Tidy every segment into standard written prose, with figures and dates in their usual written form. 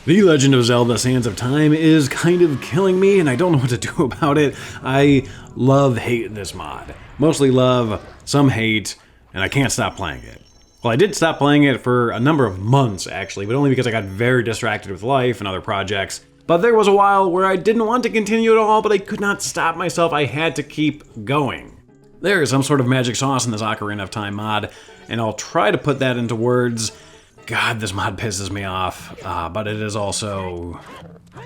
The Legend of Zelda Sands of Time is kind of killing me, and I don't know what to do about it. I love-hate this mod. Mostly love, some hate, and I can't stop playing it. Well, I did stop playing it for a number of months, actually, but only because I got very distracted with life and other projects. But there was a while where I didn't want to continue at all, but I could not stop myself. I had to keep going. There is some sort of magic sauce in this Ocarina of Time mod, and I'll try to put that into words. God, this mod pisses me off, but it is also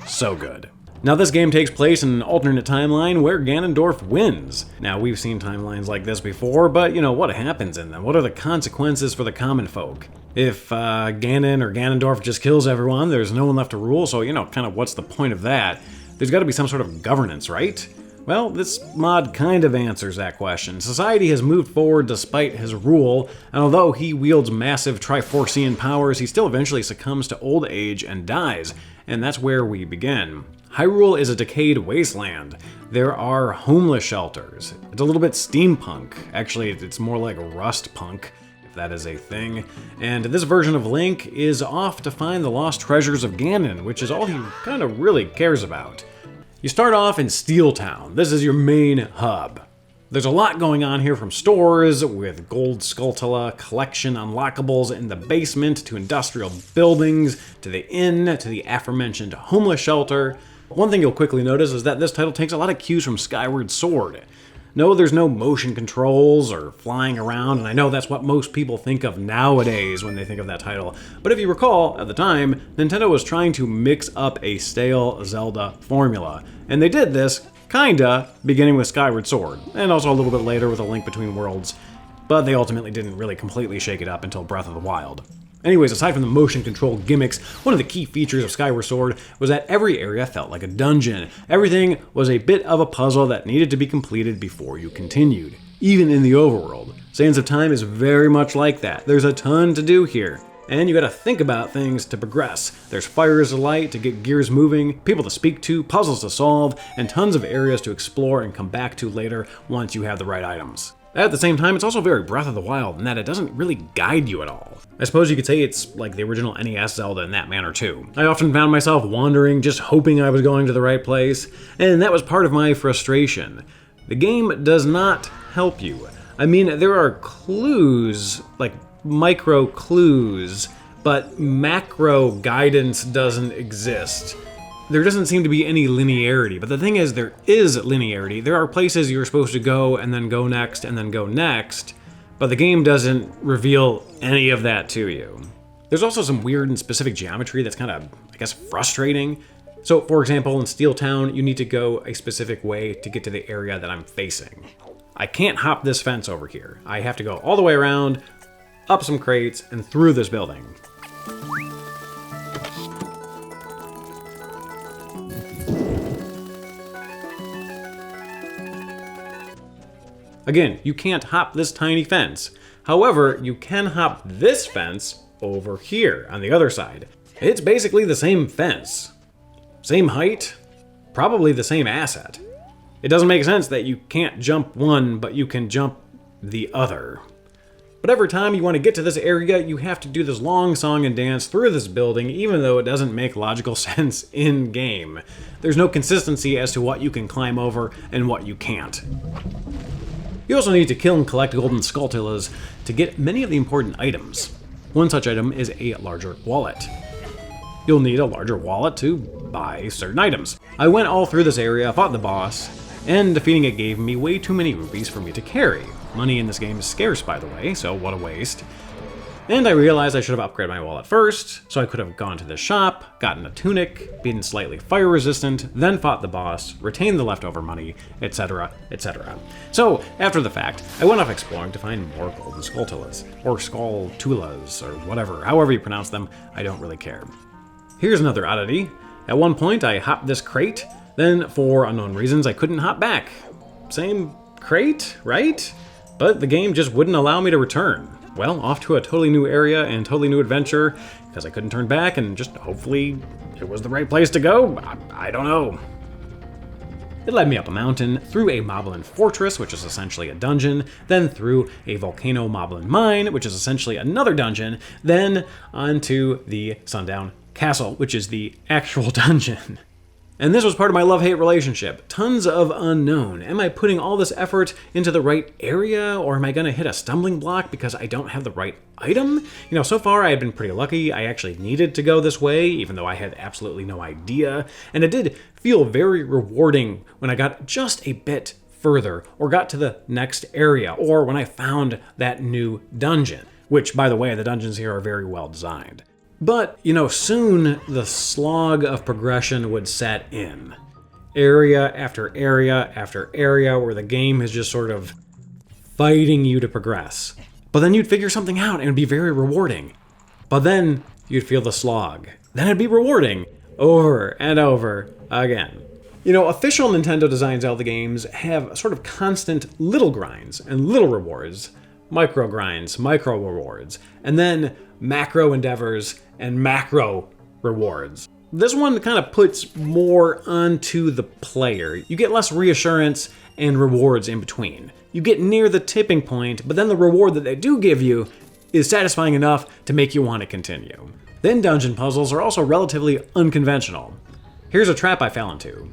so good. Now, this game takes place in an alternate timeline where Ganondorf wins. Now, we've seen timelines like this before, but you know, what happens in them? What are the consequences for the common folk? If Ganon or Ganondorf just kills everyone, there's no one left to rule, so you know, kind of what's the point of that? There's gotta be some sort of governance, right? Well, this mod kind of answers that question. Society has moved forward despite his rule, and although he wields massive Triforcean powers, he still eventually succumbs to old age and dies, and that's where we begin. Hyrule is a decayed wasteland. There are homeless shelters. It's a little bit steampunk. Actually, it's more like rust punk, if that is a thing. And this version of Link is off to find the lost treasures of Ganon, which is all he kind of really cares about. You start off in Steel Town. This is your main hub. There's a lot going on here, from stores with gold Skulltula, collection unlockables in the basement, to industrial buildings, to the inn, to the aforementioned homeless shelter. One thing you'll quickly notice is that this title takes a lot of cues from Skyward Sword. No, there's no motion controls or flying around, and I know that's what most people think of nowadays when they think of that title. But if you recall, at the time, Nintendo was trying to mix up a stale Zelda formula. And they did this, kinda, beginning with Skyward Sword, and also a little bit later with A Link Between Worlds. But they ultimately didn't really completely shake it up until Breath of the Wild. Anyways, aside from the motion control gimmicks, one of the key features of Skyward Sword was that every area felt like a dungeon. Everything was a bit of a puzzle that needed to be completed before you continued, even in the overworld. Sands of Time is very much like that. There's a ton to do here, and you gotta think about things to progress. There's fires to light to get gears moving, people to speak to, puzzles to solve, and tons of areas to explore and come back to later once you have the right items. At the same time, it's also very Breath of the Wild in that it doesn't really guide you at all. I suppose you could say it's like the original NES Zelda in that manner too. I often found myself wandering, just hoping I was going to the right place, and that was part of my frustration. The game does not help you. I mean, there are clues, like micro clues, but macro guidance doesn't exist. There doesn't seem to be any linearity, but the thing is, there is linearity. There are places you're supposed to go and then go next and then go next, but the game doesn't reveal any of that to you. There's also some weird and specific geometry that's kind of, I guess, frustrating. So, for example, in Steel Town, you need to go a specific way to get to the area that I'm facing. I can't hop this fence over here. I have to go all the way around, up some crates, and through this building. Again, you can't hop this tiny fence. However, you can hop this fence over here on the other side. It's basically the same fence. Same height, probably the same asset. It doesn't make sense that you can't jump one, but you can jump the other. But every time you want to get to this area, you have to do this long song and dance through this building, even though it doesn't make logical sense in-game. There's no consistency as to what you can climb over and what you can't. You also need to kill and collect golden Skulltulas to get many of the important items. One such item is a larger wallet. You'll need a larger wallet to buy certain items. I went all through this area, fought the boss, and defeating it gave me way too many rupees for me to carry. Money in this game is scarce, by the way, so what a waste. And I realized I should have upgraded my wallet first, so I could have gone to the shop, gotten a tunic, been slightly fire resistant, then fought the boss, retained the leftover money, etc., etc. So, after the fact, I went off exploring to find more golden Skulltulas, or Skulltulas, or whatever, however you pronounce them, I don't really care. Here's another oddity. At one point, I hopped this crate, then for unknown reasons, I couldn't hop back. Same crate, right? But the game just wouldn't allow me to return. Well, off to a totally new area and totally new adventure, because I couldn't turn back and just hopefully it was the right place to go. I don't know. It led me up a mountain, through a Moblin fortress, which is essentially a dungeon, then through a volcano Moblin mine, which is essentially another dungeon, then onto the Sundown castle, which is the actual dungeon. And this was part of my love-hate relationship. Tons of unknown. Am I putting all this effort into the right area, or am I gonna hit a stumbling block because I don't have the right item? You know, so far I had been pretty lucky. I actually needed to go this way, even though I had absolutely no idea. And it did feel very rewarding when I got just a bit further, or got to the next area, or when I found that new dungeon. Which, by the way, the dungeons here are very well designed. But, you know, soon the slog of progression would set in. Area after area after area where the game is just sort of fighting you to progress. But then you'd figure something out and it'd be very rewarding. But then you'd feel the slog. Then it'd be rewarding over and over again. You know, official Nintendo designed Zelda games have sort of constant little grinds and little rewards. Micro grinds, micro rewards, and then macro endeavors and macro rewards. This one kind of puts more onto the player. You get less reassurance and rewards in between. You get near the tipping point, but then the reward that they do give you is satisfying enough to make you want to continue. Then dungeon puzzles are also relatively unconventional. Here's a trap I fell into.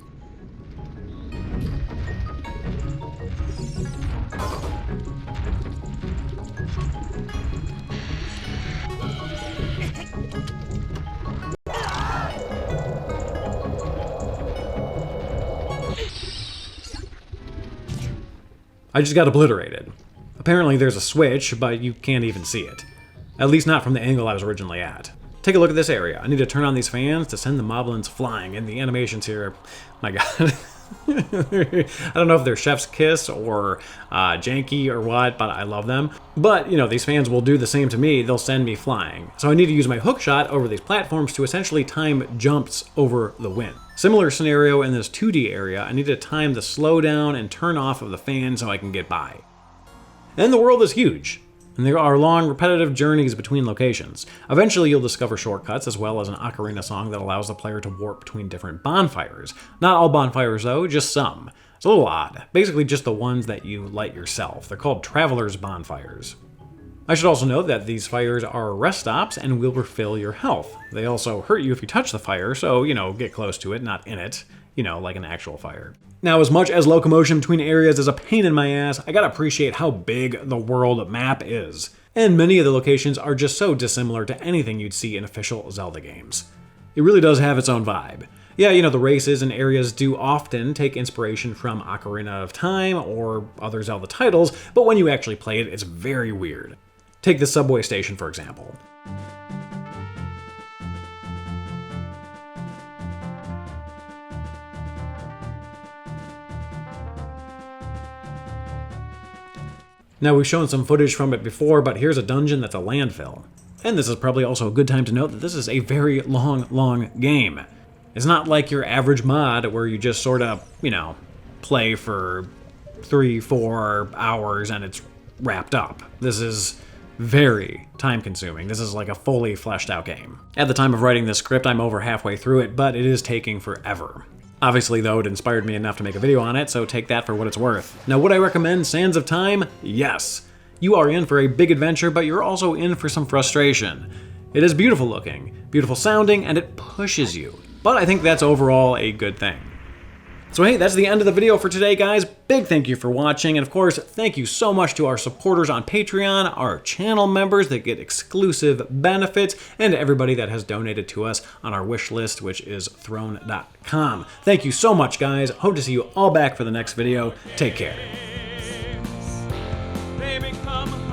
I just got obliterated. Apparently there's a switch, but you can't even see it. At least not from the angle I was originally at. Take a look at this area. I need to turn on these fans to send the moblins flying, and the animations here, my god. I don't know if they're chef's kiss or janky or what, but I love them. But, you know, these fans will do the same to me. They'll send me flying. So I need to use my hook shot over these platforms to essentially time jumps over the wind. Similar scenario in this 2D area. I need to time the slow down and turn off of the fan so I can get by. And the world is huge. And there are long, repetitive journeys between locations. Eventually, you'll discover shortcuts, as well as an ocarina song that allows the player to warp between different bonfires. Not all bonfires, though, just some. It's a little odd. Basically, just the ones that you light yourself. They're called traveler's bonfires. I should also note that these fires are rest stops and will refill your health. They also hurt you if you touch the fire, so, you know, get close to it, not in it. You know, like an actual fire. Now, as much as locomotion between areas is a pain in my ass, I gotta appreciate how big the world map is. And many of the locations are just so dissimilar to anything you'd see in official Zelda games. It really does have its own vibe. Yeah, you know, the races and areas do often take inspiration from Ocarina of Time or other Zelda titles, but when you actually play it, it's very weird. Take the subway station, for example. Now, we've shown some footage from it before, but here's a dungeon that's a landfill. And this is probably also a good time to note that this is a very long game. It's not like your average mod where you just sort of, you know, play for 3-4 hours and it's wrapped up. This is very time-consuming. This is like a fully fleshed out game. At the time of writing this script, I'm over halfway through it, but it is taking forever. Obviously, though, it inspired me enough to make a video on it, so take that for what it's worth. Now, would I recommend Sands of Time? Yes. You are in for a big adventure, but you're also in for some frustration. It is beautiful looking, beautiful sounding, and it pushes you. But I think that's overall a good thing. So hey, that's the end of the video for today, guys. Big thank you for watching, and of course, thank you so much to our supporters on Patreon, our channel members that get exclusive benefits, and to everybody that has donated to us on our wish list, which is throne.com. Thank you so much, guys. Hope to see you all back for the next video. Take care. Baby, come